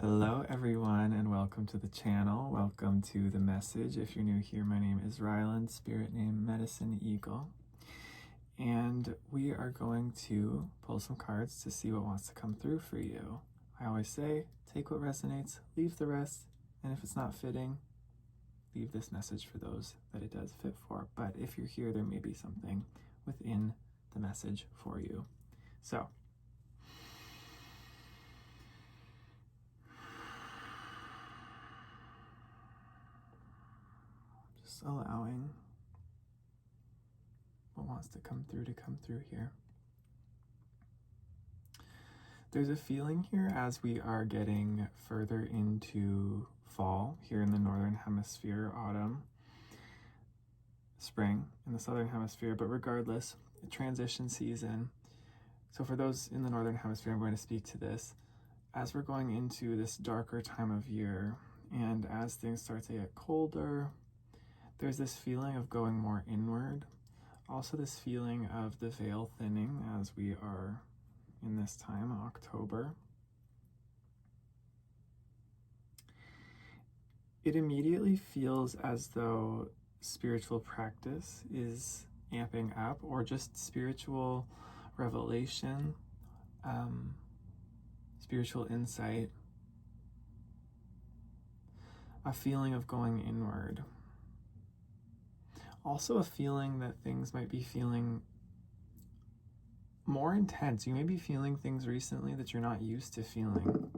Hello everyone and welcome to the channel. Welcome to the message. If you're new here, my name is Ryland, spirit name Medicine Eagle. And we are going to pull some cards to see what wants to come through for you. I always say, take what resonates, leave the rest, and if it's not fitting, leave this message for those that it does fit for. But if you're here, there may be something within the message for you. So, just allowing what wants to come through here. There's a feeling here as we are getting further into fall here in the northern hemisphere, autumn, spring in the southern hemisphere, but regardless, a transition season. So for those in the northern hemisphere, I'm going to speak to this as we're going into this darker time of year, and as things start to get colder, there's this feeling of going more inward. Also this feeling of the veil thinning as we are in this time, October. It immediately feels as though spiritual practice is amping up, or just spiritual revelation, spiritual insight, a feeling of going inward. Also a feeling that things might be feeling more intense. You may be feeling things recently that you're not used to feeling.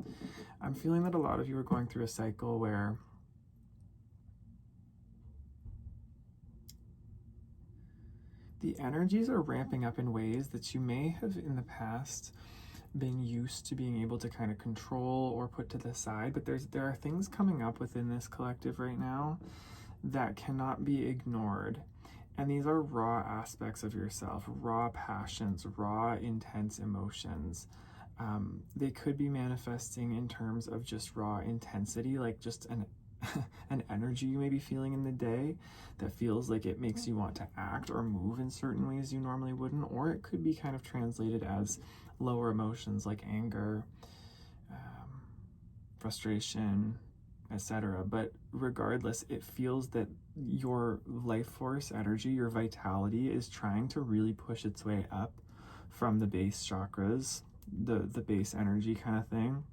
I'm feeling that a lot of you are going through a cycle where the energies are ramping up in ways that you may have in the past been used to being able to kind of control or put to the side, but there are things coming up within this collective right now that cannot be ignored. And these are raw aspects of yourself, raw passions, raw intense emotions. They could be manifesting in terms of just raw intensity, like just an energy you may be feeling in the day that feels like it makes you want to act or move in certain ways you normally wouldn't, or it could be kind of translated as lower emotions like anger, frustration, etc. But regardless, it feels that your life force energy, your vitality is trying to really push its way up from the base chakras, the base energy kind of thing,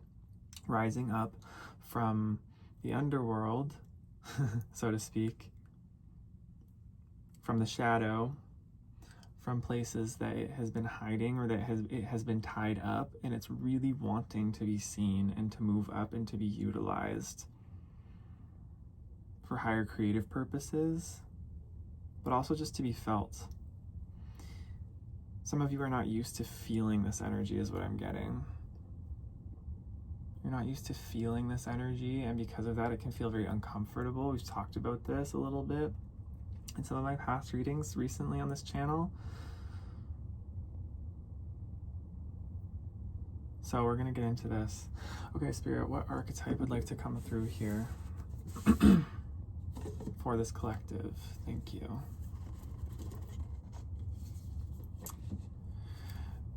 rising up from the underworld, so to speak, from the shadow, from places that it has been hiding or that it has been tied up, and it's really wanting to be seen and to move up and to be utilized for higher creative purposes, but also just to be felt. Some of you are not used to feeling this energy is what I'm getting. You're not used to feeling this energy, and because of that, it can feel very uncomfortable. We've talked about this a little bit in some of my past readings recently on this channel. So we're gonna get into this. Okay, Spirit, what archetype would like to come through here for this collective? Thank you.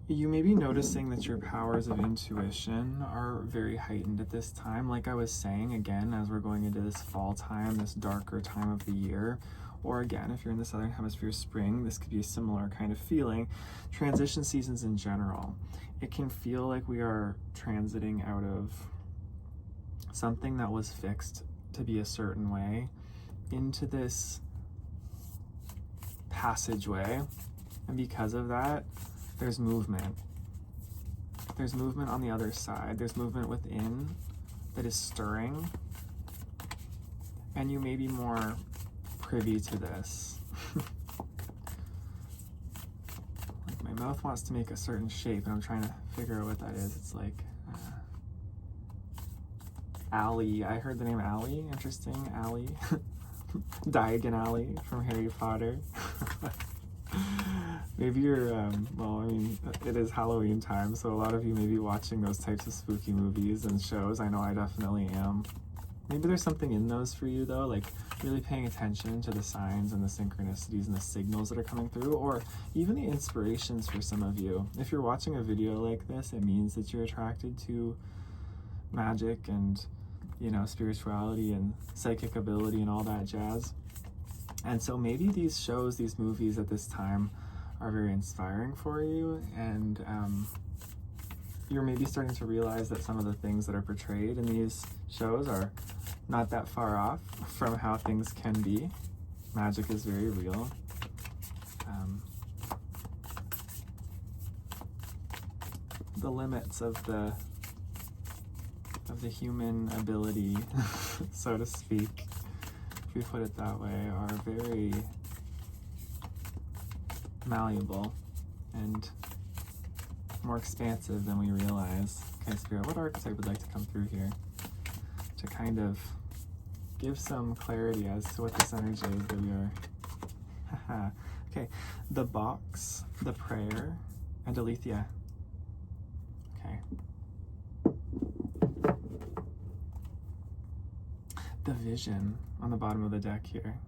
You may be noticing that your powers of intuition are very heightened at this time. Like I was saying, again, as we're going into this fall time, this darker time of the year, or again, if you're in the Southern Hemisphere, spring, this could be a similar kind of feeling. Transition seasons in general, it can feel like we are transiting out of something that was fixed to be a certain way into this passageway, and because of that, there's movement. There's movement on the other side. There's movement within that is stirring, and you may be more privy to this. Like my mouth wants to make a certain shape, and I'm trying to figure out what that is. It's like Allie. I heard the name Allie. Interesting, Allie. Diagon Alley from Harry Potter. Maybe you're, well, I mean, it is Halloween time, so a lot of you may be watching those types of spooky movies and shows. I know I definitely am. Maybe there's something in those for you, though, like really paying attention to the signs and the synchronicities and the signals that are coming through, or even the inspirations for some of you. If you're watching a video like this, it means that you're attracted to magic and, you know, spirituality and psychic ability and all that jazz. And so maybe these shows, these movies at this time are very inspiring for you, and you're maybe starting to realize that some of the things that are portrayed in these shows are not that far off from how things can be. Magic is very real. The limits of the human ability, so to speak, if we put it that way, are very malleable and more expansive than we realize. Okay, Spirit, what archetype would like to come through here to kind of give some clarity as to what this energy is that we are? Okay, the box, the prayer, and Alethea. Okay. The vision on the bottom of the deck here.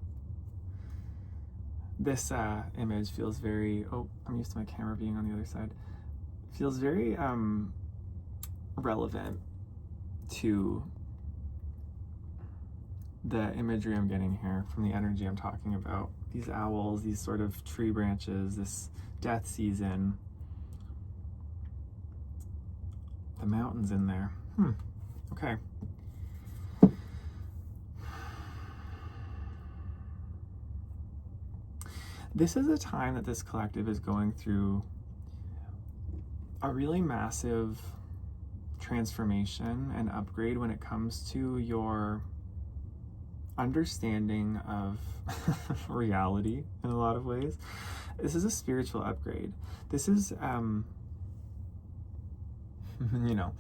This image feels very, oh, I'm used to my camera being on the other side. Feels very relevant to the imagery I'm getting here from the energy I'm talking about. These owls, these sort of tree branches, this death season. The mountains in there. Okay. This is a time that this collective is going through a really massive transformation and upgrade when it comes to your understanding of reality in a lot of ways. This is a spiritual upgrade. This is, you know,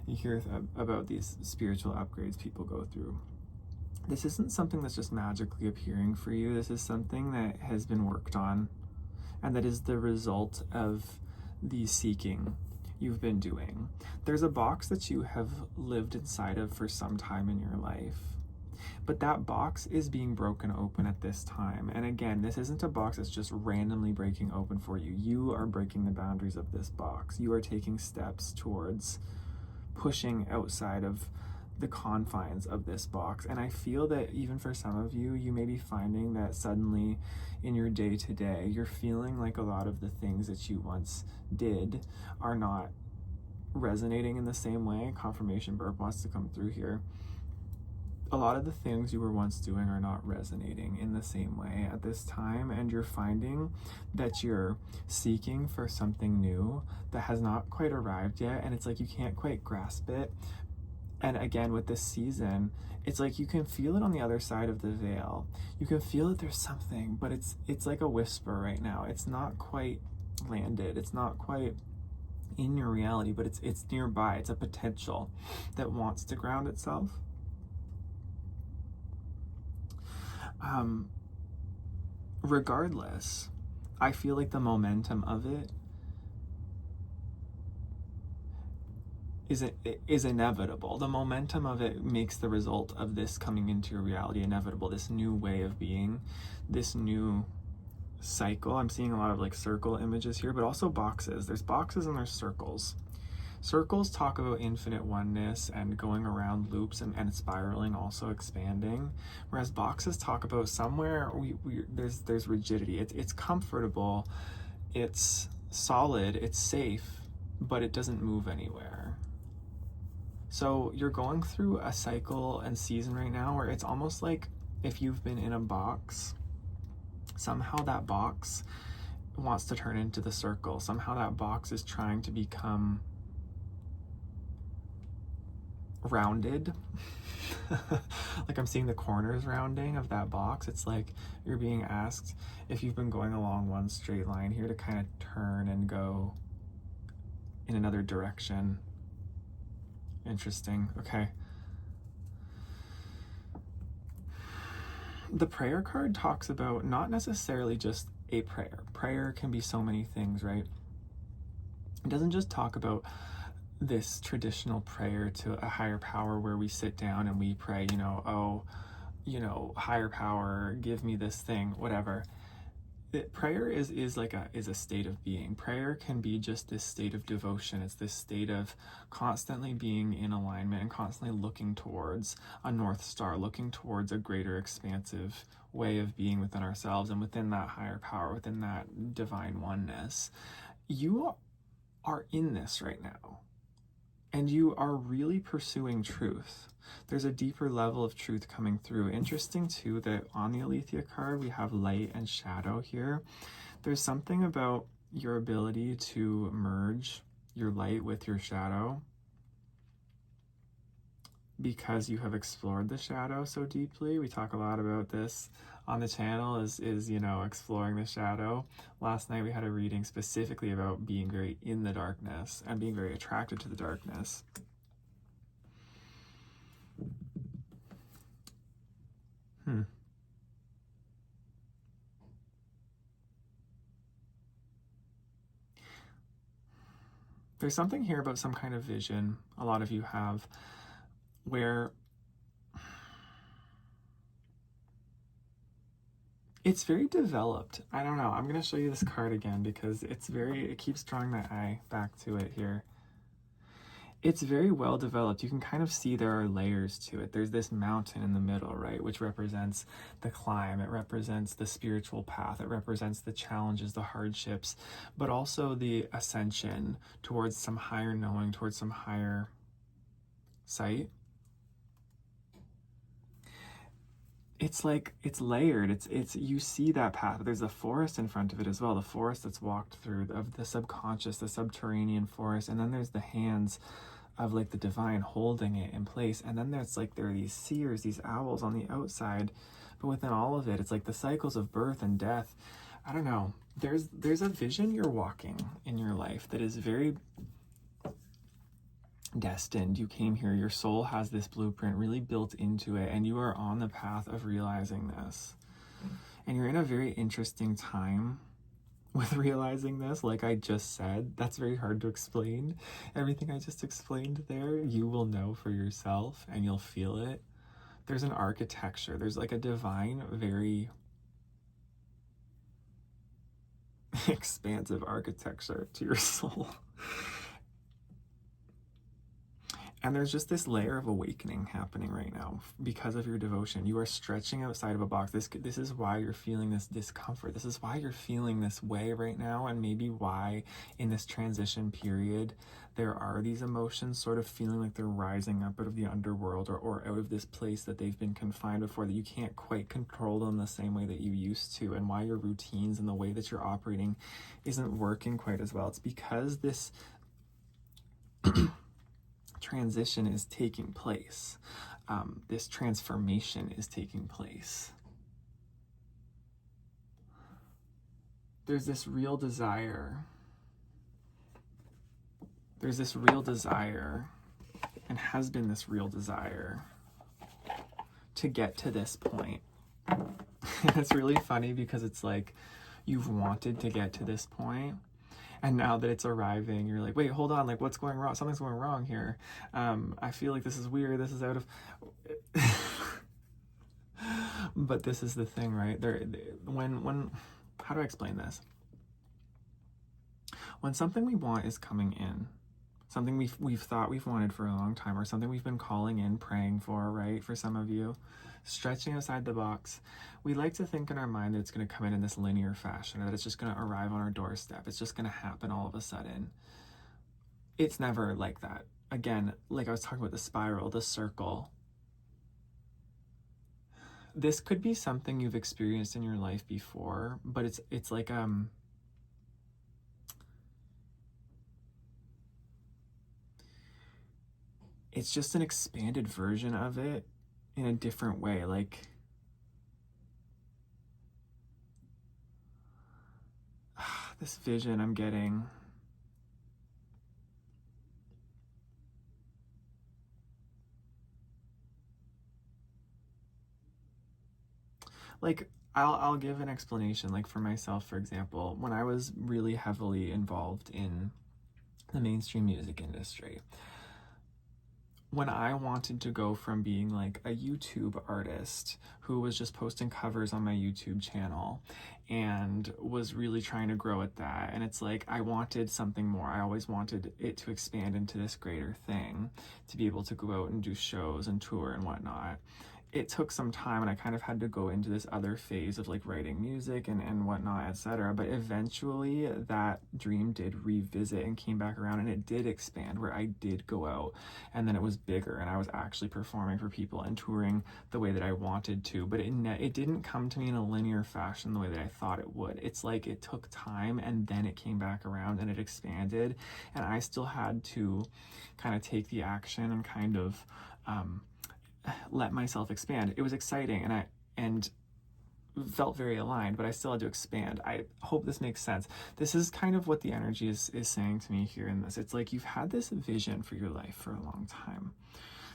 you hear about these spiritual upgrades people go through. This isn't something that's just magically appearing for you. This is something that has been worked on, and that is the result of the seeking you've been doing. There's a box that you have lived inside of for some time in your life, but that box is being broken open at this time. And again, this isn't a box that's just randomly breaking open for you. You are breaking the boundaries of this box. You are taking steps towards pushing outside of the confines of this box. And I feel that even for some of you, you may be finding that suddenly in your day-to-day, you're feeling like a lot of the things that you once did are not resonating in the same way. Confirmation burp wants to come through here. A lot of the things you were once doing are not resonating in the same way at this time, and you're finding that you're seeking for something new that has not quite arrived yet, and it's like you can't quite grasp it. And again, with this season, it's like you can feel it on the other side of the veil. You can feel that there's something, but it's like a whisper right now. It's not quite landed. It's not quite in your reality, but it's nearby. It's a potential that wants to ground itself. Regardless, I feel like the momentum of it is inevitable. The momentum of it makes the result of this coming into your reality inevitable. This new way of being, this new cycle. I'm seeing a lot of like circle images here, but also boxes. There's boxes and there's circles. Circles talk about infinite oneness and going around loops and spiraling, also expanding. Whereas boxes talk about somewhere there's rigidity. It's comfortable, it's solid, it's safe, but it doesn't move anywhere. So you're going through a cycle and season right now where it's almost like if you've been in a box, somehow that box wants to turn into the circle. Somehow that box is trying to become rounded. Like I'm seeing the corners rounding of that box. It's like you're being asked, if you've been going along one straight line here, to kind of turn and go in another direction. Interesting. Okay. The prayer card talks about not necessarily just a prayer. Prayer can be so many things, right? It doesn't just talk about this traditional prayer to a higher power where we sit down and we pray, higher power, give me this thing, whatever. prayer is a state of being. Prayer can be just this state of devotion. It's this state of constantly being in alignment and constantly looking towards a North Star, looking towards a greater expansive way of being within ourselves and within that higher power, within that divine oneness. You are in this right now, and you are really pursuing truth. There's a deeper level of truth coming through. Interesting too that on the Aletheia card we have light and shadow here. There's something about your ability to merge your light with your shadow because you have explored the shadow so deeply. We talk a lot about this on the channel is exploring the shadow. Last night we had a reading specifically about being very in the darkness and being very attracted to the darkness. There's something here about some kind of vision a lot of you have where it's very developed. I don't know. I'm going to show you this card again because it keeps drawing my eye back to it here. It's very well developed. You can kind of see there are layers to it. There's this mountain in the middle, right, which represents the climb. It represents the spiritual path. It represents the challenges, the hardships, but also the ascension towards some higher knowing, towards some higher sight. It's like it's layered. It's you see that path. There's a forest in front of it as well. The forest that's walked through of the subconscious, the subterranean forest, and then there's the hands of like the divine holding it in place. And then there are these seers, these owls on the outside, but within all of it, it's like the cycles of birth and death. I don't know. There's a vision you're walking in your life that is very destined. You came here, your soul has this blueprint really built into it, and you are on the path of realizing this. And you're in a very interesting time with realizing this. Like I just said, that's very hard to explain. Everything I just explained there, you will know for yourself and you'll feel it. There's an architecture, there's like a divine, very expansive architecture to your soul. And there's just this layer of awakening happening right now because of your devotion. You are stretching outside of a box. This is why you're feeling this discomfort. This is why you're feeling this way right now, and maybe why in this transition period there are these emotions sort of feeling like they're rising up out of the underworld or out of this place that they've been confined before, that you can't quite control them the same way that you used to, and why your routines and the way that you're operating isn't working quite as well. It's because this transition is taking place. This transformation is taking place. There's this real desire. There's this real desire, and has been this real desire to get to this point. And it's really funny because it's like you've wanted to get to this point, and now that it's arriving, you're like, wait, hold on, like what's going wrong? Something's going wrong here. I feel like this is weird. This is out of... But this is the thing, right? When how do I explain this? When something we want is coming in, something we've thought we've wanted for a long time, or something we've been calling in, praying for, right? For some of you, stretching outside the box, we like to think in our mind that it's going to come in this linear fashion, or that it's just going to arrive on our doorstep. It's just going to happen all of a sudden. It's never like that. Again, like I was talking about the spiral, the circle. This could be something you've experienced in your life before, but it's like it's just an expanded version of it in a different way. Like this vision I'm getting, like I'll give an explanation. Like for myself, for example, when I was really heavily involved in the mainstream music industry, when I wanted to go from being like a YouTube artist who was just posting covers on my YouTube channel and was really trying to grow at that, and it's like I wanted something more. I always wanted it to expand into this greater thing, to be able to go out and do shows and tour and whatnot. It took some time, and I kind of had to go into this other phase of like writing music and whatnot, etc. But eventually that dream did revisit and came back around, and it did expand, where I did go out, and then it was bigger, and I was actually performing for people and touring the way that I wanted to. But it didn't come to me in a linear fashion the way that I thought it would. It's like it took time, and then it came back around and it expanded, and I still had to kind of take the action and kind of let myself expand. It was exciting, and felt very aligned, but I still had to expand. I hope this makes sense. This is kind of what the energy is saying to me here in this. It's like you've had this vision for your life for a long time,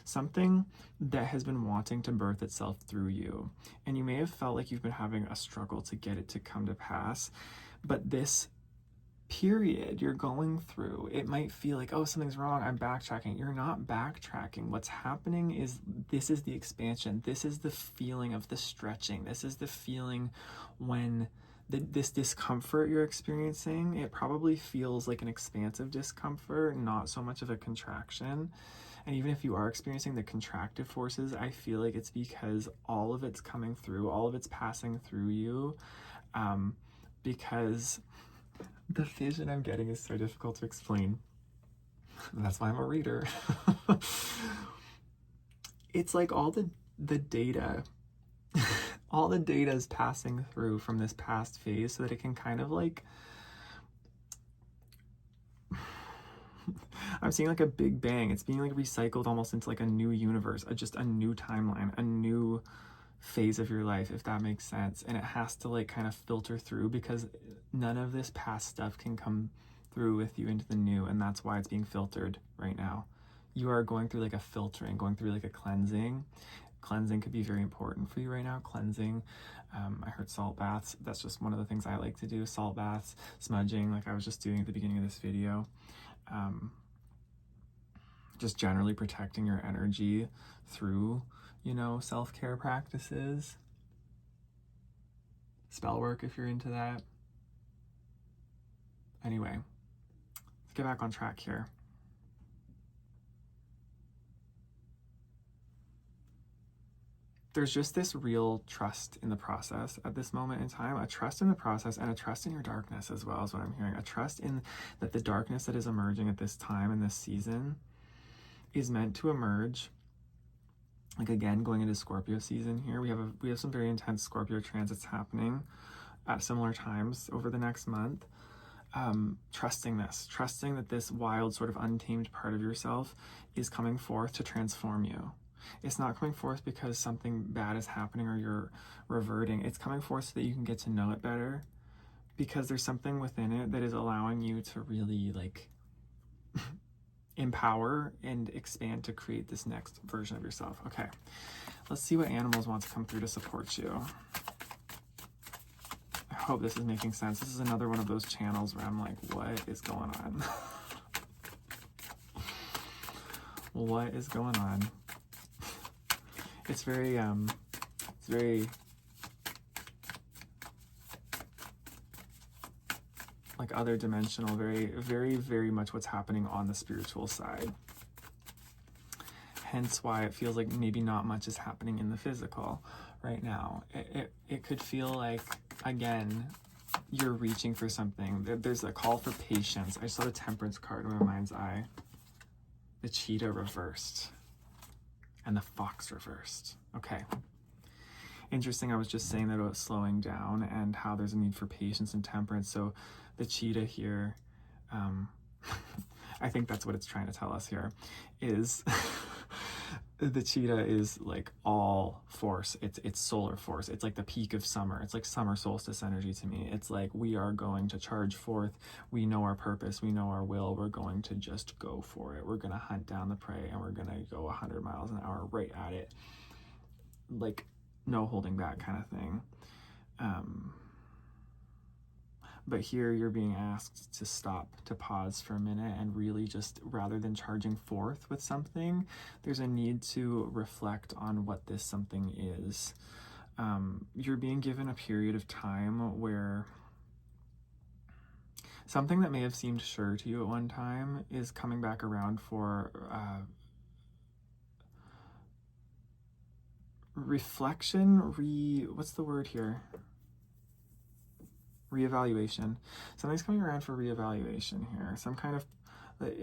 something that has been wanting to birth itself through you, and you may have felt like you've been having a struggle to get it to come to pass. But this period you're going through, it might feel like, oh, something's wrong, I'm backtracking. You're not backtracking. What's happening is, this is the expansion. This is the feeling of the stretching. This is the feeling when this discomfort you're experiencing, it probably feels like an expansive discomfort, not so much of a contraction. And even if you are experiencing the contractive forces, I feel like it's because all of it's coming through, all of it's passing through you, because the vision I'm getting is so difficult to explain. That's why I'm a reader. It's like all the data, all the data is passing through from this past phase so that it can kind of like, I'm seeing like a big bang. It's being like recycled almost into like a new universe, just a new timeline, a new phase of your life, if that makes sense. And it has to like kind of filter through, because none of this past stuff can come through with you into the new, and that's why it's being filtered right now. You are going through like a filtering, going through like a cleansing. Cleansing could be very important for you right now. Cleansing, I heard salt baths. That's just one of the things I like to do. Salt baths, smudging, like I was just doing at the beginning of this video. Just generally protecting your energy through, you know, self-care practices, spell work if you're into that. Anyway, let's get back on track here. There's just this real trust in the process at this moment in time, a trust in the process and a trust in your darkness as well, is what I'm hearing. A trust in that the darkness that is emerging at this time in this season is meant to emerge. Like, again, going into Scorpio season here, we have some very intense Scorpio transits happening at similar times over the next month. Trusting that this wild, sort of untamed part of yourself is coming forth to transform you. It's not coming forth because something bad is happening or you're reverting. It's coming forth so that you can get to know it better, because there's something within it that is allowing you to really like empower and expand to create this next version of yourself. Okay, let's see what animals want to come through to support you. I hope this is making sense. This is another one of those channels where I'm like, what is going on? What is going on? It's very like other dimensional, very much what's happening on the spiritual side. Hence why it feels like maybe not much is happening in the physical right now. It could feel like, again, you're reaching for something. There's a call for patience. I saw the Temperance card in my mind's eye. The cheetah reversed. And the fox reversed. Okay. Interesting, I was just saying that about slowing down and how there's a need for patience and temperance. So the cheetah here, I think that's what it's trying to tell us here, is the cheetah is like all force. It's solar force. It's like the peak of summer. It's like summer solstice energy to me. It's like we are going to charge forth. We know our purpose. We know our will. We're going to just go for it. We're going to hunt down the prey, and we're going to go 100 miles an hour right at it. Like no holding back kind of thing. But here you're being asked to stop, to pause for a minute, and really just, rather than charging forth with something, there's a need to reflect on what this something is. You're being given a period of time where something that may have seemed sure to you at one time is coming back around for reflection, what's the word here? Reevaluation. Something's coming around for reevaluation here. Some kind of,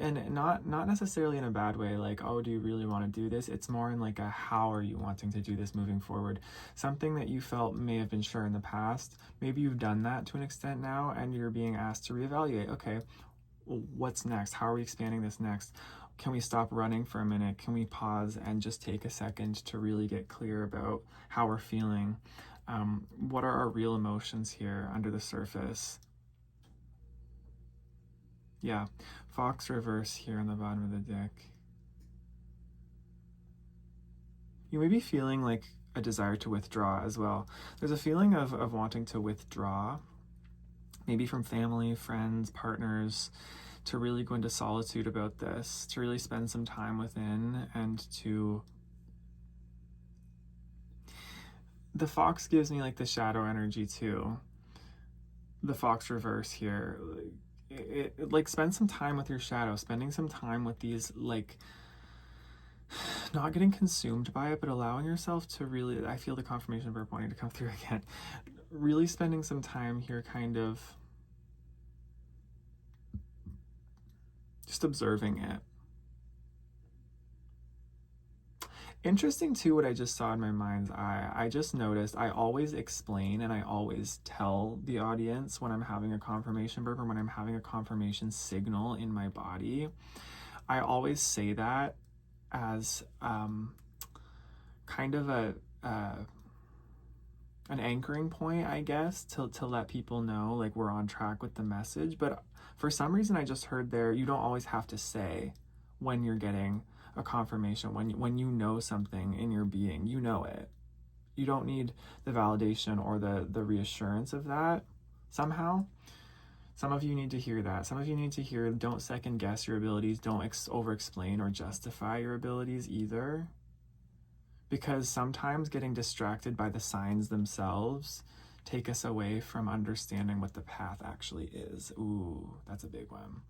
and not necessarily in a bad way, like, oh, do you really want to do this? It's more in like a, how are you wanting to do this moving forward? Something that you felt may have been sure in the past, maybe you've done that to an extent now, and you're being asked to reevaluate. Okay, what's next? How are we expanding this next? Can we stop running for a minute? Can we pause and just take a second to really get clear about how we're feeling? What are our real emotions here under the surface? Yeah, Fox reverse here on the bottom of the deck. You may be feeling like a desire to withdraw as well. There's a feeling of wanting to withdraw, maybe from family, friends, partners, to really go into solitude about this, to really spend some time within, and to... The fox gives me like the shadow energy too. The fox reverse here. Like, spend some time with your shadow, spending some time with these, like, not getting consumed by it, but allowing yourself to really, I feel the confirmation verb wanting to come through again, really spending some time here kind of just observing it. Interesting too, what I just saw in my mind's eye. I just noticed I always explain and I always tell the audience when I'm having a confirmation verb or when I'm having a confirmation signal in my body. I always say that as kind of an anchoring point, I guess, to let people know like we're on track with the message. But for some reason, I just heard there, you don't always have to say when you're getting a confirmation, when you know something in your being, you know it. You don't need the validation or the reassurance of that somehow. Some of you need to hear that. Some of you need to hear, don't second guess your abilities, don't over explain or justify your abilities either. Because sometimes getting distracted by the signs themselves take us away from understanding what the path actually is. Ooh, that's a big one.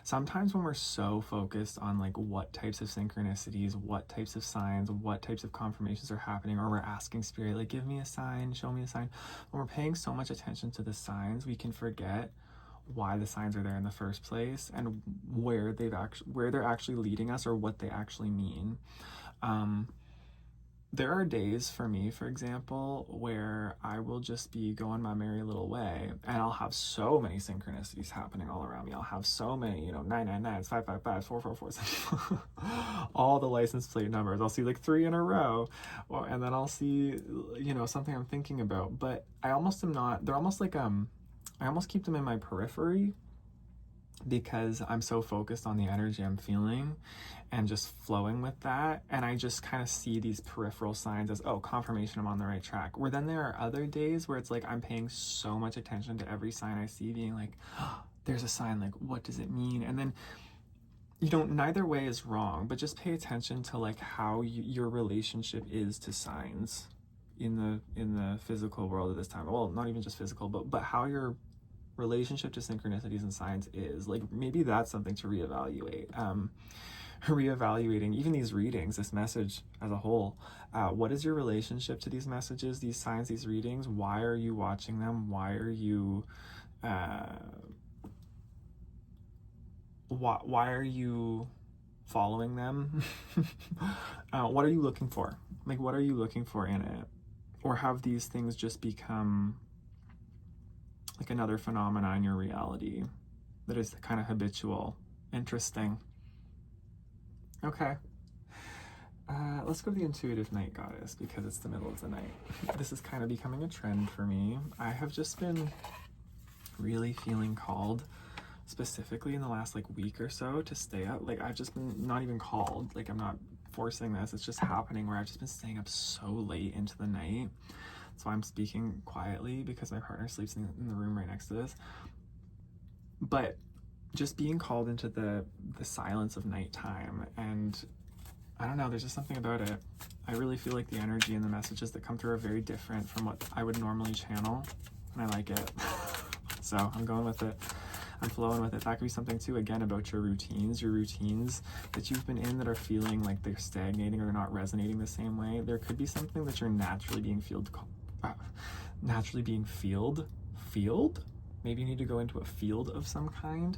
Sometimes when we're so focused on like what types of synchronicities, what types of signs, what types of confirmations are happening, or we're asking spirit, like, give me a sign, show me a sign. When we're paying so much attention to the signs, we can forget why the signs are there in the first place and where they're actually leading us or what they actually mean. There are days for me, for example, where I will just be going my merry little way and I'll have so many synchronicities happening all around me. I'll have so many, 999s, 555s, 444s, all the license plate numbers. I'll see like 3 in a row, and then I'll see, something I'm thinking about. But I almost am not, they're almost like, I almost keep them in my periphery because I'm so focused on the energy I'm feeling and just flowing with that. And I just kind of see these peripheral signs as, oh, confirmation I'm on the right track. Where then there are other days where it's like I'm paying so much attention to every sign I see, being like, oh, there's a sign, like, what does it mean? And then, neither way is wrong, but just pay attention to like how your relationship is to signs in the physical world at this time. Well, not even just physical, but how your relationship to synchronicities and signs is. Like, maybe that's something to reevaluate. Reevaluating even these readings, this message as a whole. What is your relationship to these messages, these signs, these readings? Why are you watching them? Why are you why are you following them? What are you looking for? Like, what are you looking for in it? Or have these things just become like another phenomena in your reality that is kind of habitual? Interesting. Okay. Let's go to the intuitive night goddess, because it's the middle of the night. This is kind of becoming a trend for me. I have just been really feeling called, specifically in the last like week or so, to stay up. Like, I've just been, not even called, like I'm not forcing this, it's just happening, where I've just been staying up so late into the night That's why I'm speaking quietly, because my partner sleeps in the room right next to this. But just being called into the silence of nighttime, and I don't know, there's just something about it. I really feel like the energy and the messages that come through are very different from what I would normally channel, and I like it. So I'm going with it. I'm flowing with it. That could be something too, again, about your routines that you've been in that are feeling like they're stagnating or not resonating the same way. There could be something that you're naturally being field. Maybe you need to go into a field of some kind.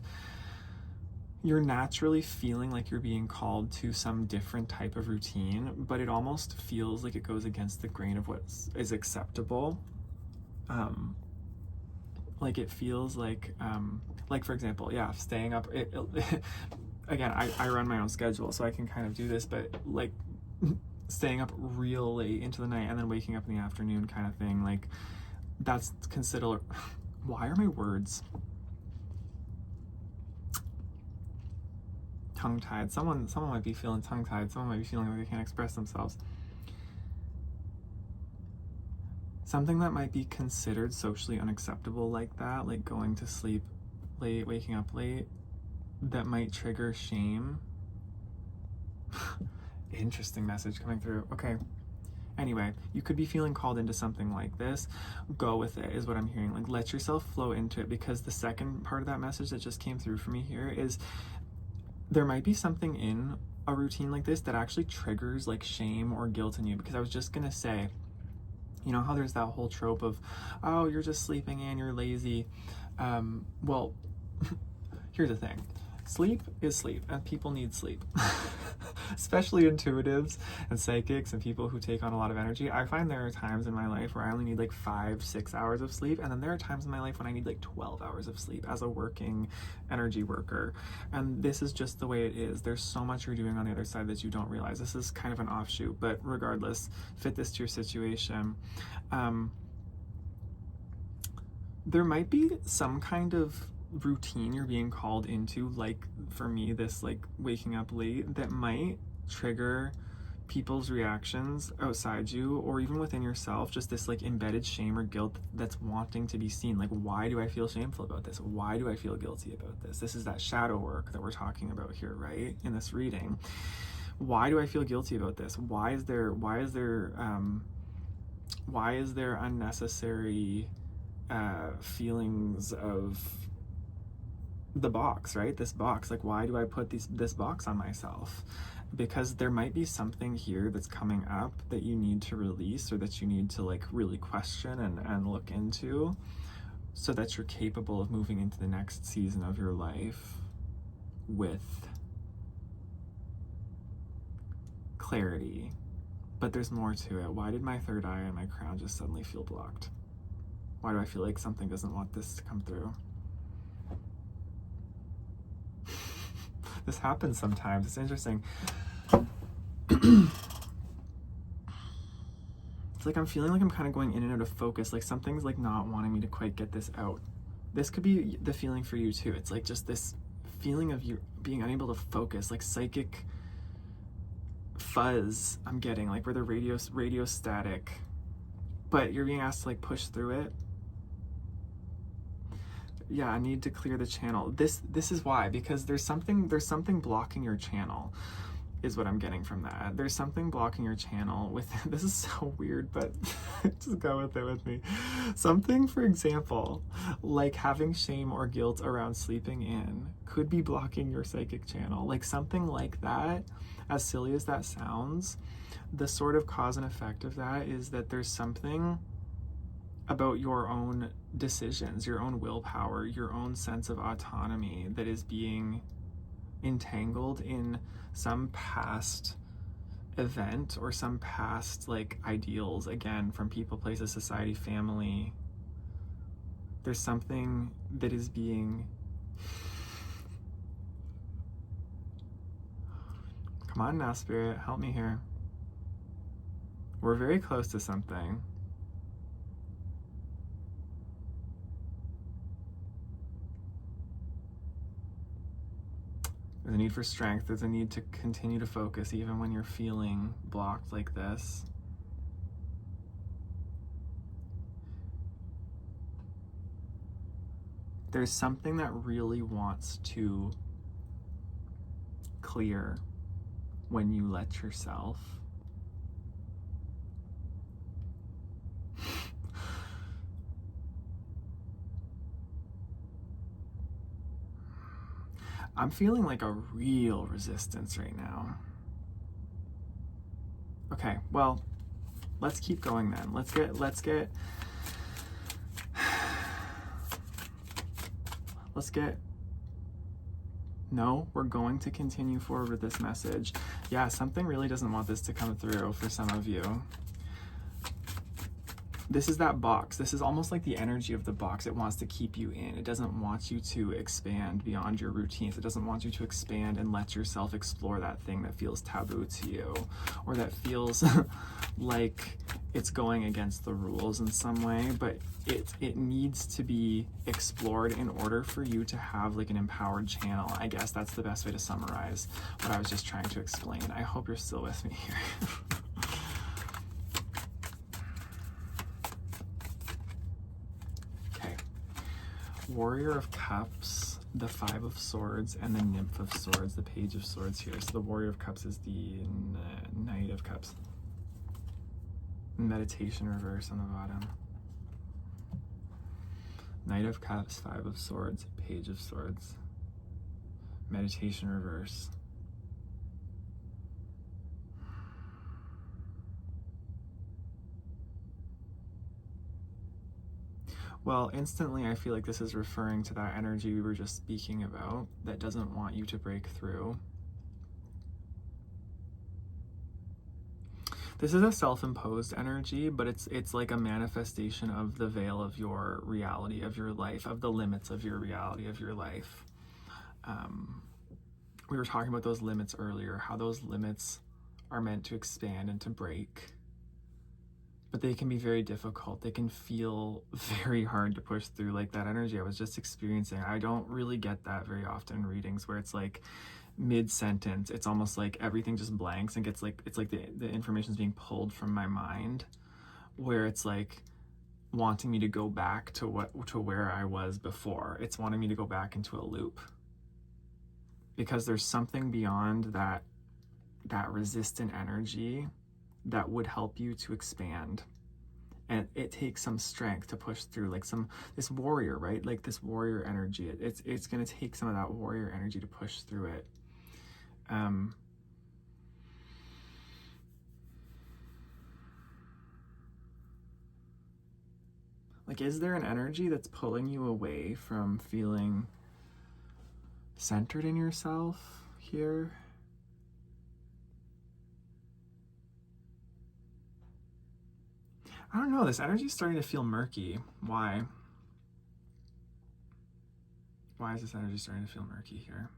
You're naturally feeling like you're being called to some different type of routine, but it almost feels like it goes against the grain of what is acceptable. Like it feels like for example, staying up. Again, I run my own schedule, so I can kind of do this, but like staying up real late into the night and then waking up in the afternoon kind of thing, like that's considered. Why are my words tongue-tied? Someone might be feeling tongue-tied. Someone might be feeling like they can't express themselves. Something that might be considered socially unacceptable like that, like going to sleep late, waking up late, that might trigger shame. Interesting message coming through. Okay. Anyway, you could be feeling called into something like this. Go with it, is what I'm hearing. Like, let yourself flow into it, because the second part of that message that just came through for me here is there might be something in a routine like this that actually triggers like shame or guilt in you. Because I was just gonna say, you know how there's that whole trope of, oh, you're just sleeping in, you're lazy. Well, here's the thing. Sleep is sleep, and people need sleep. Especially intuitives and psychics and people who take on a lot of energy. I find there are times in my life where I only need like 5-6 hours of sleep, and then there are times in my life when I need like 12 hours of sleep as a working energy worker. And this is just the way it is. There's so much you're doing on the other side that you don't realize. This is kind of an offshoot, but regardless, fit this to your situation. There might be some kind of routine you're being called into, like for me, this like waking up late, that might trigger people's reactions outside you or even within yourself, just this like embedded shame or guilt that's wanting to be seen. Like, why do I feel shameful about this? Why do I feel guilty about this? This is that shadow work that we're talking about here, right, in this reading. Why do I feel guilty about this? Why is there unnecessary feelings of the box, right? This box, like, why do I put this box on myself? Because there might be something here that's coming up that you need to release, or that you need to like really question and look into, so that you're capable of moving into the next season of your life with clarity. But there's more to it. Why did my third eye and my crown just suddenly feel blocked? Why do I feel like something doesn't want this to come through? This happens sometimes. It's interesting. It's like I'm feeling like I'm kind of going in and out of focus. Like something's like not wanting me to quite get this out. This could be the feeling for you too. It's like just this feeling of you being unable to focus, like psychic fuzz I'm getting, like where the radio static, but you're being asked to like push through it. Yeah, I need to clear the channel. This is why, because there's something blocking your channel, is what I'm getting from that. There's something blocking your channel with, this is so weird, but just go with it with me. Something, for example, like having shame or guilt around sleeping in could be blocking your psychic channel. Like something like that, as silly as that sounds, the sort of cause and effect of that is that there's something about your own decisions, your own willpower, your own sense of autonomy that is being entangled in some past event or some past like ideals, again, from people, places, society, family. There's something that is being, come on now, Spirit, help me here. We're very close to something. There's a need for strength. There's a need to continue to focus even when you're feeling blocked like this. There's something that really wants to clear when you let yourself. I'm feeling like a real resistance right now. Okay, well, let's keep going then. Let's get, no, we're going to continue forward with this message. Yeah, something really doesn't want this to come through for some of you. This is that box. This is almost like the energy of the box. It wants to keep you in. It doesn't want you to expand beyond your routines. It doesn't want you to expand and let yourself explore that thing that feels taboo to you, or that feels like it's going against the rules in some way, but it needs to be explored in order for you to have like an empowered channel. I guess that's the best way to summarize what I was just trying to explain. I hope you're still with me here. Warrior of Cups, the Five of Swords, and the Nymph of Swords, the Page of Swords here. So the Warrior of Cups is the Knight of Cups. Meditation reverse on the bottom. Knight of Cups, Five of Swords, Page of Swords. Meditation reverse. Well, instantly I feel like this is referring to that energy we were just speaking about that doesn't want you to break through. This is a self-imposed energy, but it's like a manifestation of the veil of your reality, of your life, of the limits of your reality, of your life. We were talking about those limits earlier, how those limits are meant to expand and to break. But they can be very difficult. They can feel very hard to push through, like that energy I was just experiencing. I don't really get that very often in readings, where it's like mid-sentence, it's almost like everything just blanks and gets like, it's like the information's being pulled from my mind, where it's like wanting me to go back to where I was before. It's wanting me to go back into a loop. Because there's something beyond that resistant energy that would help you to expand. And it takes some strength to push through, like this warrior, right? Like this warrior energy. It's gonna take some of that warrior energy to push through it. Like, is there an energy that's pulling you away from feeling centered in yourself here? I don't know, this energy is starting to feel murky. Why? Why is this energy starting to feel murky here?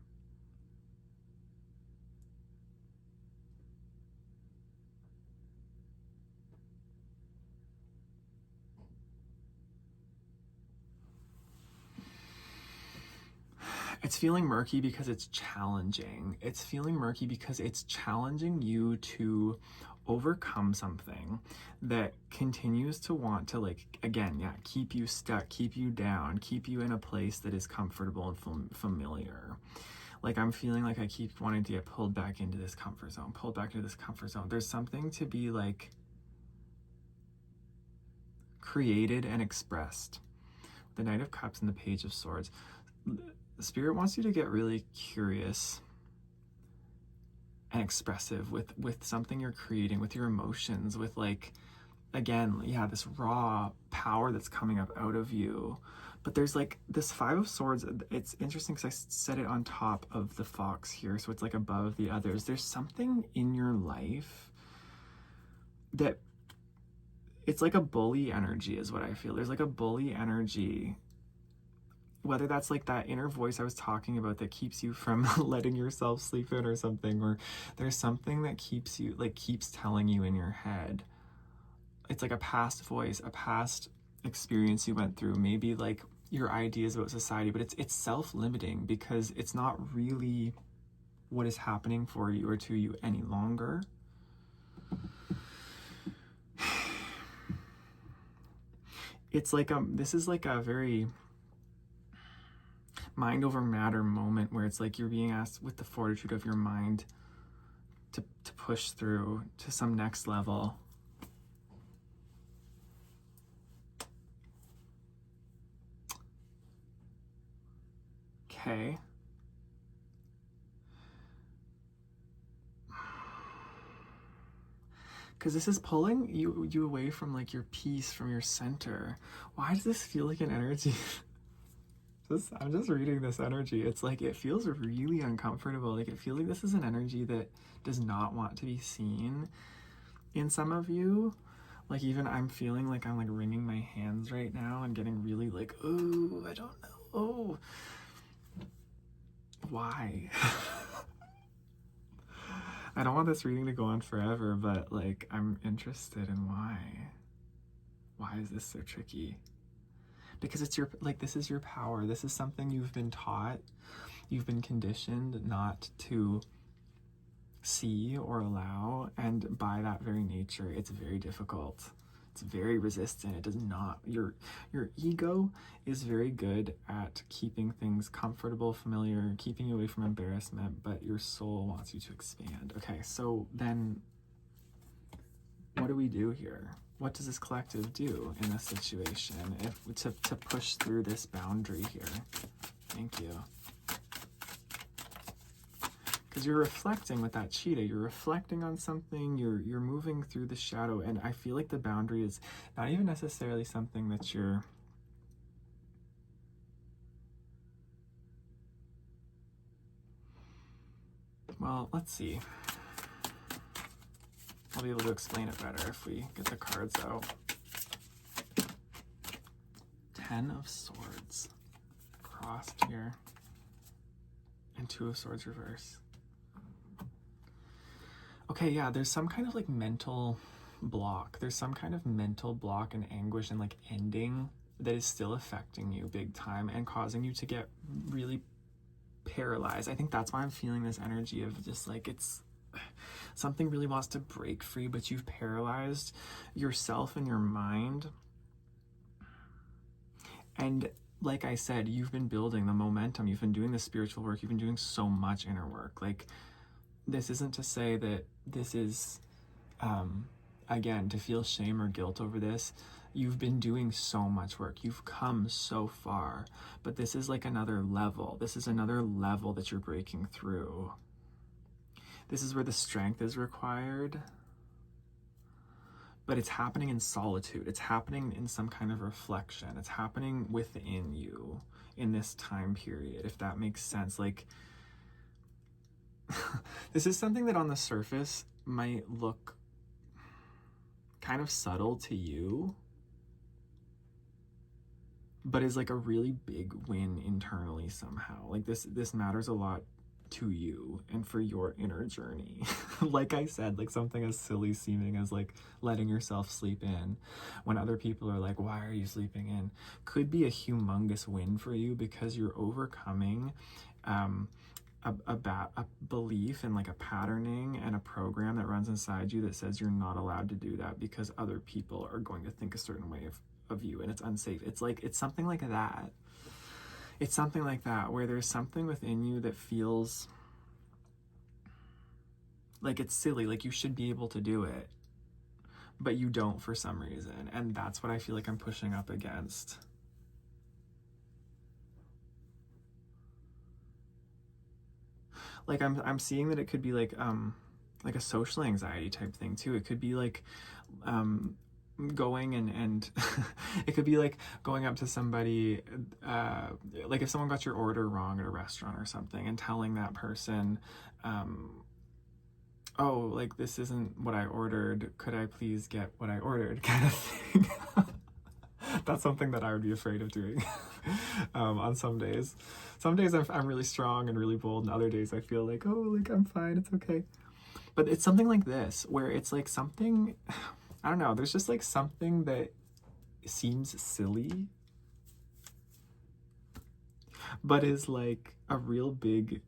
It's feeling murky because it's challenging. It's feeling murky because it's challenging you to overcome something that continues to want to, like, again, yeah, keep you stuck, keep you down, keep you in a place that is comfortable and familiar. Like, I'm feeling like I keep wanting to get pulled back into this comfort zone, pulled back into this comfort zone. There's something to be, like, created and expressed. The Knight of Cups and the Page of Swords. The Spirit wants you to get really curious and expressive with something you're creating, with your emotions, with, like, again, yeah, this raw power that's coming up out of you. But there's like this Five of Swords. It's interesting because I set it on top of the fox here, so it's like above the others. There's something in your life that it's like a bully energy is what I feel. There's like a bully energy, whether that's like that inner voice I was talking about that keeps you from letting yourself sleep in or something, or there's something that keeps you, like, keeps telling you in your head. It's like a past voice, a past experience you went through, maybe like your ideas about society, but it's self-limiting because it's not really what is happening for you or to you any longer. It's like this is like a very mind over matter moment where it's like you're being asked with the fortitude of your mind to push through to some next level. Okay. Because this is pulling you away from like your peace, from your center. Why does this feel like an energy? I'm just reading this energy. It's like it feels really uncomfortable. Like it feels like this is an energy that does not want to be seen in some of you. Like even I'm feeling like I'm like wringing my hands right now and getting really like, oh, I don't know. Oh, why? I don't want this reading to go on forever, but like I'm interested in why. Why is this so tricky? Because it's your, like, this is your power. This is something you've been taught. You've been conditioned not to see or allow. And by that very nature, it's very difficult. It's very resistant. It does not, your ego is very good at keeping things comfortable, familiar, keeping you away from embarrassment, but your soul wants you to expand. Okay, so then what do we do here? What does this collective do in this situation to push through this boundary here? Thank you. Because you're reflecting with that cheetah. You're reflecting on something. You're moving through the shadow. And I feel like the boundary is not even necessarily something that you're... Well, let's see. I'll be able to explain it better if we get the cards out. 10 of Swords crossed here. And 2 of Swords reverse. Okay, yeah, there's some kind of like mental block. There's some kind of mental block and anguish and like ending that is still affecting you big time and causing you to get really paralyzed. I think that's why I'm feeling this energy of just like it's something really wants to break free, but you've paralyzed yourself and your mind. And like I said, you've been building the momentum. You've been doing the spiritual work. You've been doing so much inner work. Like, this isn't to say that this is, again, to feel shame or guilt over this. You've been doing so much work. You've come so far. But this is like another level. This is another level that you're breaking through. This is where the strength is required. But it's happening in solitude. It's happening in some kind of reflection. It's happening within you in this time period, if that makes sense. Like, this is something that on the surface might look kind of subtle to you, but is like a really big win internally somehow. Like this matters a lot to you and for your inner journey. Like I said, like something as silly seeming as like letting yourself sleep in when other people are like, why are you sleeping in, could be a humongous win for you, because you're overcoming a belief and like a patterning and a program that runs inside you that says you're not allowed to do that because other people are going to think a certain way of you and it's unsafe. It's like, it's something like that. It's something like that, where there's something within you that feels like it's silly, like you should be able to do it, but you don't for some reason. And that's what I feel like I'm pushing up against. Like I'm seeing that it could be like a social anxiety type thing too. It could be like going and it could be like going up to somebody, like if someone got your order wrong at a restaurant or something, and telling that person, oh, like this isn't what I ordered, could I please get what I ordered, kind of thing. That's something that I would be afraid of doing on some days. Some days I'm really strong and really bold, and other days I feel like, oh, like I'm fine, it's okay. But it's something like this, where it's like something, I don't know, there's just like something that seems silly, but is like a real big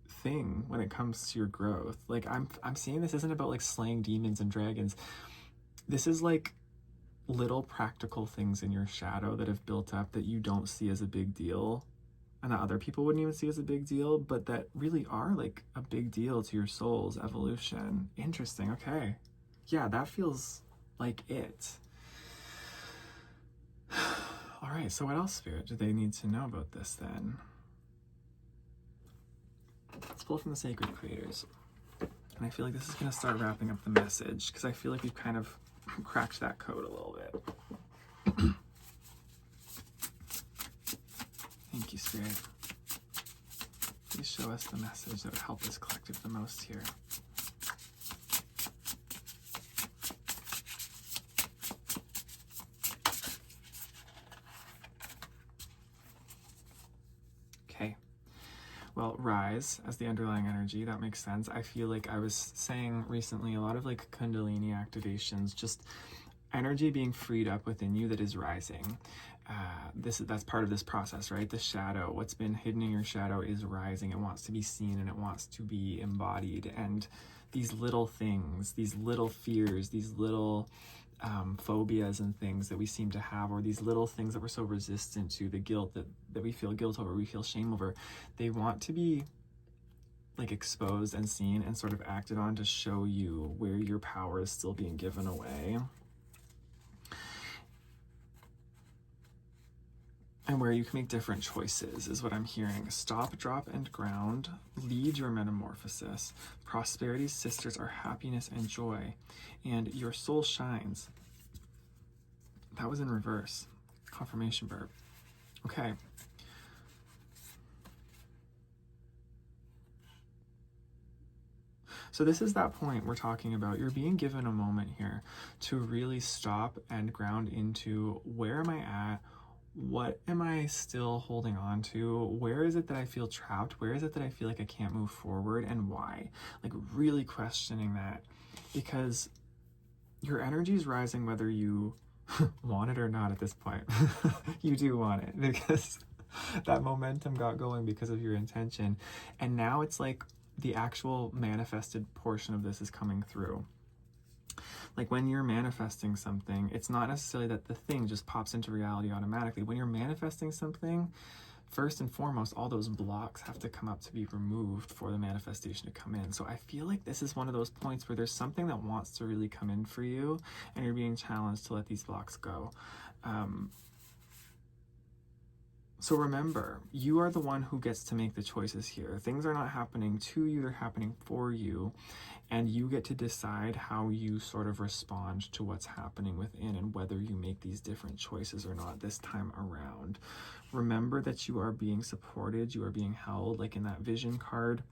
thing when it comes to your growth. Like I'm seeing this isn't about like slaying demons and dragons. This is like little practical things in your shadow that have built up that you don't see as a big deal, and that other people wouldn't even see as a big deal, but that really are like a big deal to your soul's evolution. Interesting. Okay. Yeah, that feels like it. All right, so what else, Spirit, do they need to know about this then? Let's pull from the Sacred Creators. And I feel like this is going to start wrapping up the message, because I feel like we've kind of cracked that code a little bit. Thank you, Spirit. Please show us the message that would help this collective the most here. Okay. Well, rise as the underlying energy, that makes sense. I feel like I was saying recently a lot of like Kundalini activations, just energy being freed up within you that is rising. That's part of this process, right? The shadow, what's been hidden in your shadow is rising. It wants to be seen and it wants to be embodied. And these little things, these little fears, these little phobias and things that we seem to have, or these little things that we're so resistant to, the guilt that we feel guilt over, we feel shame over, they want to be like exposed and seen and sort of acted on to show you where your power is still being given away. And where you can make different choices is what I'm hearing. Stop, drop, and ground. Lead your metamorphosis. Prosperity's sisters are happiness and joy. And your soul shines. That was in reverse. Confirmation verb. Okay. So this is that point we're talking about. You're being given a moment here to really stop and ground into, where am I at? What am I still holding on to? Where is it that I feel trapped? Where is it that I feel like I can't move forward, and why? Like really questioning that, because your energy is rising whether you want it or not at this point. You do want it, because that momentum got going because of your intention. And now it's like the actual manifested portion of this is coming through. Like when you're manifesting something, it's not necessarily that the thing just pops into reality automatically. When you're manifesting something, first and foremost, all those blocks have to come up to be removed for the manifestation to come in. So I feel like this is one of those points where there's something that wants to really come in for you, and you're being challenged to let these blocks go. So remember, you are the one who gets to make the choices here. Things are not happening to you, they're happening for you. And you get to decide how you sort of respond to what's happening within, and whether you make these different choices or not this time around. Remember that you are being supported, you are being held, like in that vision card.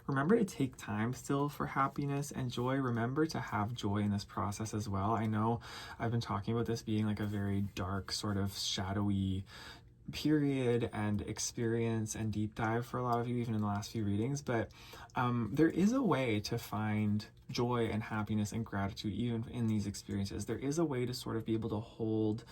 Remember to take time still for happiness and joy. Remember to have joy in this process as well. I know I've been talking about this being like a very dark, sort of shadowy period and experience and deep dive for a lot of you, even in the last few readings, but there is a way to find joy and happiness and gratitude even in these experiences. There is a way to sort of be able to hold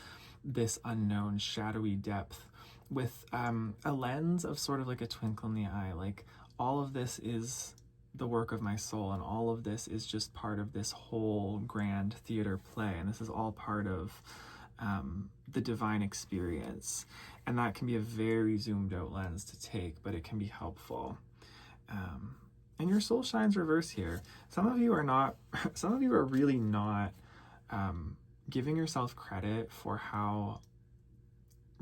this unknown shadowy depth with a lens of sort of like a twinkle in the eye. Like, all of this is the work of my soul, and all of this is just part of this whole grand theater play, and this is all part of the divine experience. And that can be a very zoomed out lens to take, but it can be helpful. And your soul shines reverse here. Some of you are really not giving yourself credit for how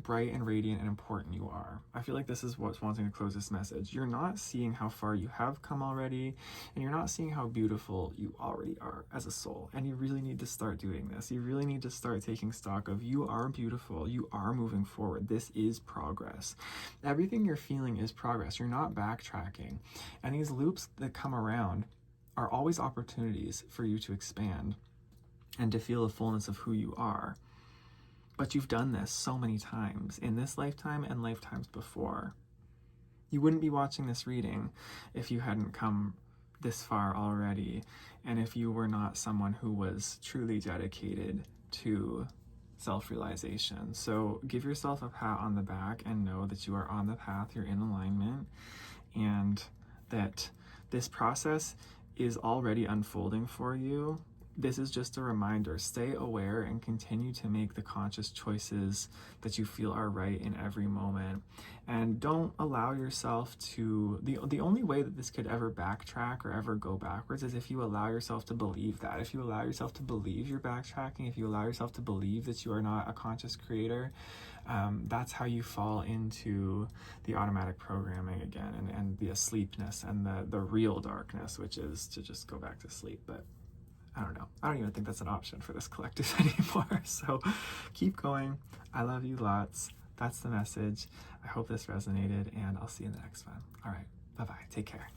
bright and radiant and important you are. I feel like this is what's wanting to close this message. You're not seeing how far you have come already, and you're not seeing how beautiful you already are as a soul. And you really need to start doing this. You really need to start taking stock of, you are beautiful, you are moving forward. This is progress. Everything you're feeling is progress. You're not backtracking. And these loops that come around are always opportunities for you to expand and to feel the fullness of who you are. But you've done this so many times in this lifetime and lifetimes before. You wouldn't be watching this reading if you hadn't come this far already, and if you were not someone who was truly dedicated to self-realization. So give yourself a pat on the back and know that you are on the path, you're in alignment, and that this process is already unfolding for you this is just a reminder. Stay aware and continue to make the conscious choices that you feel are right in every moment. And don't allow yourself to, the only way that this could ever backtrack or ever go backwards is if you allow yourself to believe that. If you allow yourself to believe you're backtracking, if you allow yourself to believe that you are not a conscious creator, that's how you fall into the automatic programming again, and the asleepness and the real darkness, which is to just go back to sleep. But I don't know. I don't even think that's an option for this collective anymore. So keep going. I love you lots. That's the message. I hope this resonated, and I'll see you in the next one. All right. Bye-bye. Take care.